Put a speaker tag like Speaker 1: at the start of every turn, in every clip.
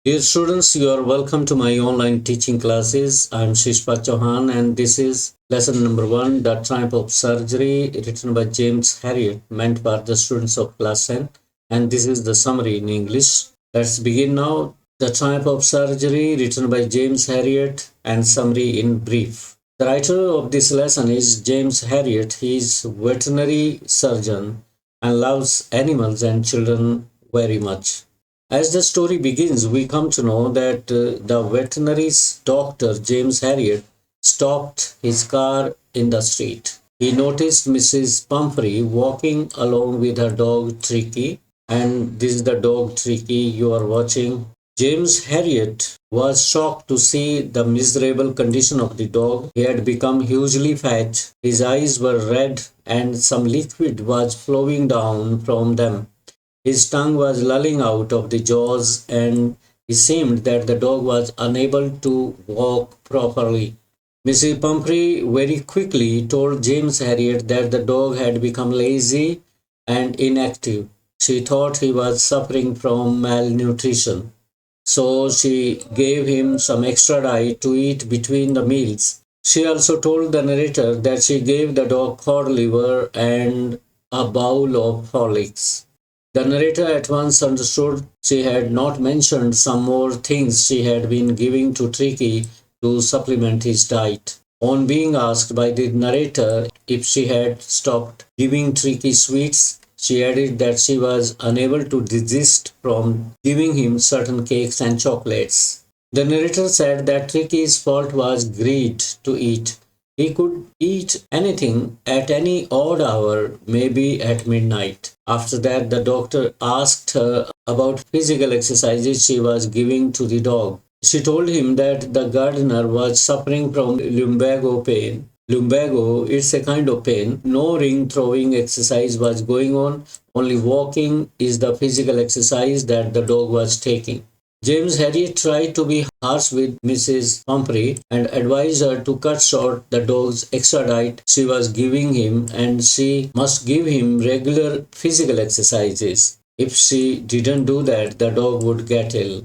Speaker 1: Dear students, you are welcome to my online teaching classes. I am Shishpa Chauhan and this is lesson number 1, The Triumph of Surgery, written by James Herriot, meant for the students of class 10. And this is the summary in English. Let's begin now. The Triumph of Surgery, written by James Herriot, and summary in brief. The writer of this lesson is James Herriot. He is a veterinary surgeon and loves animals and children very much. As the story begins, we come to know that the veterinary doctor, James Herriot, stopped his car in the street. He noticed Mrs. Pumphrey walking along with her dog Tricky, and this is the dog Tricky you are watching. James Herriot was shocked to see the miserable condition of the dog. He had become hugely fat, his eyes were red, and some liquid was flowing down from them. His tongue was lolling out of the jaws, and it seemed that the dog was unable to walk properly. Mrs. Pumphrey very quickly told James Herriot that the dog had become lazy and inactive. She thought he was suffering from malnutrition. So she gave him some extra diet to eat between the meals. She also told the narrator that she gave the dog cod liver and a bowl of Horlicks. The narrator at once understood she had not mentioned some more things she had been giving to Tricky to supplement his diet. On being asked by the narrator if she had stopped giving Tricky sweets, she added that she was unable to desist from giving him certain cakes and chocolates. The narrator said that Tricky's fault was greed to eat. He could eat anything at any odd hour, maybe at midnight. After that, the doctor asked her about physical exercises she was giving to the dog. She told him that the gardener was suffering from lumbago pain. Lumbago, it's a kind of pain. No ring throwing exercise was going on, only walking is the physical exercise that the dog was taking. James Herriot tried to be harsh with Mrs. Pumphrey and advised her to cut short the dog's extra diet she was giving him, and she must give him regular physical exercises. If she didn't do that, the dog would get ill.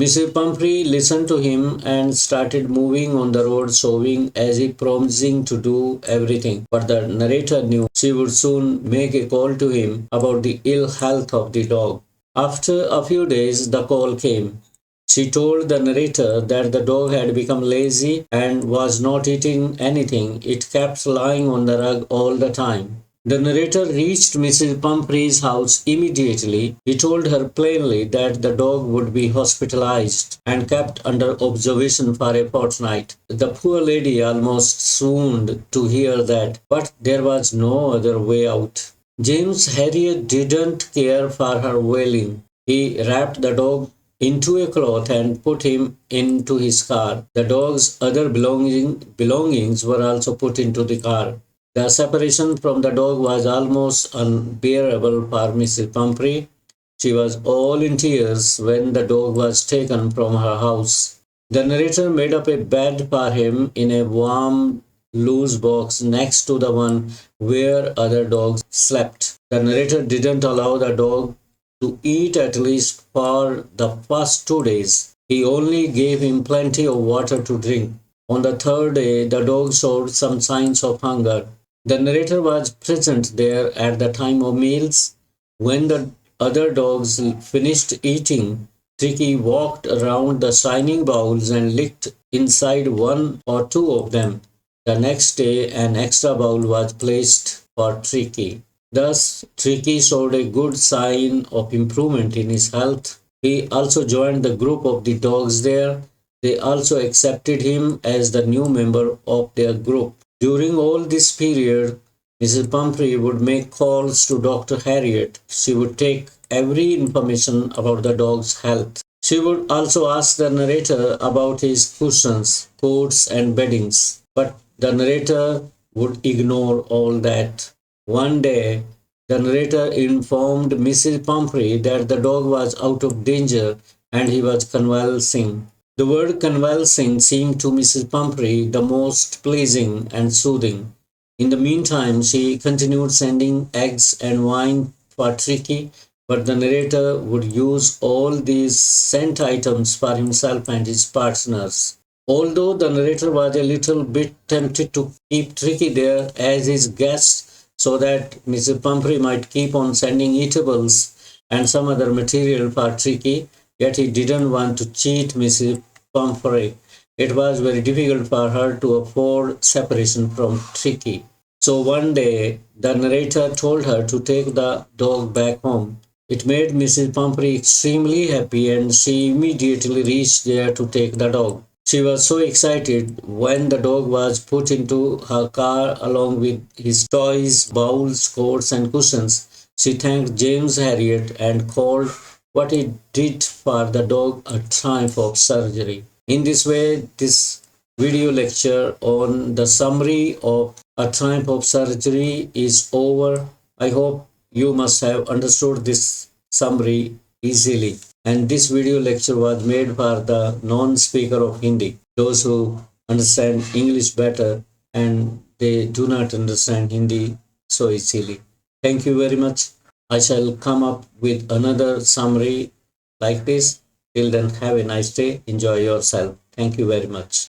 Speaker 1: Mrs. Pumphrey listened to him and started moving on the road, showing as if promising to do everything. But the narrator knew she would soon make a call to him about the ill health of the dog. After a few days, the call came. She told the narrator that the dog had become lazy and was not eating anything. It kept lying on the rug all the time. The narrator reached Mrs. Pumphrey's house immediately. He told her plainly that the dog would be hospitalized and kept under observation for a fortnight. The poor lady almost swooned to hear that, but there was no other way out. James Herriot didn't care for her wailing. He wrapped the dog into a cloth and put him into his car. The dog's other belongings were also put into the car. The separation from the dog was almost unbearable for Mrs. Pumphrey. She was all in tears when the dog was taken from her house. The narrator made up a bed for him in a warm, loose box next to the one where other dogs slept. The narrator didn't allow the dog to eat at least for the first 2 days. He only gave him plenty of water to drink. On the third day, the dog showed some signs of hunger. The narrator was present there at the time of meals. When the other dogs finished eating, Tricky walked around the shining bowls and licked inside one or two of them. The next day, an extra bowl was placed for Tricky. Thus, Tricky showed a good sign of improvement in his health. He also joined the group of the dogs there. They also accepted him as the new member of their group. During all this period, Mrs. Pumphrey would make calls to Dr. Herriot. She would take every information about the dog's health. She would also ask the narrator about his cushions, coats, and beddings. But the narrator would ignore all that. One day, the narrator informed Mrs. Pumphrey that the dog was out of danger and he was convalescing. The word convalescing seemed to Mrs. Pumphrey the most pleasing and soothing. In the meantime, she continued sending eggs and wine for Tricky but the narrator would use all these scent items for himself and his partners. Although the narrator was a little bit tempted to keep Tricky there as his guest so that Mrs. Pumphrey might keep on sending eatables and some other material for Tricky, yet he didn't want to cheat Mrs. Pumphrey. It was very difficult for her to afford separation from Tricky. So one day, the narrator told her to take the dog back home. It made Mrs. Pumphrey extremely happy and she immediately reached there to take the dog. She was so excited when the dog was put into her car along with his toys, bowls, coats, and cushions. She thanked James Herriot and called what he did for the dog a triumph of surgery. In this way, this video lecture on the summary of a triumph of surgery is over. I hope you must have understood this summary easily. And this video lecture was made for the non-speaker of Hindi, those who understand English better and they do not understand Hindi so easily. Thank you very much. I shall come up with another summary like this. Till then, have a nice day. Enjoy yourself. Thank you very much.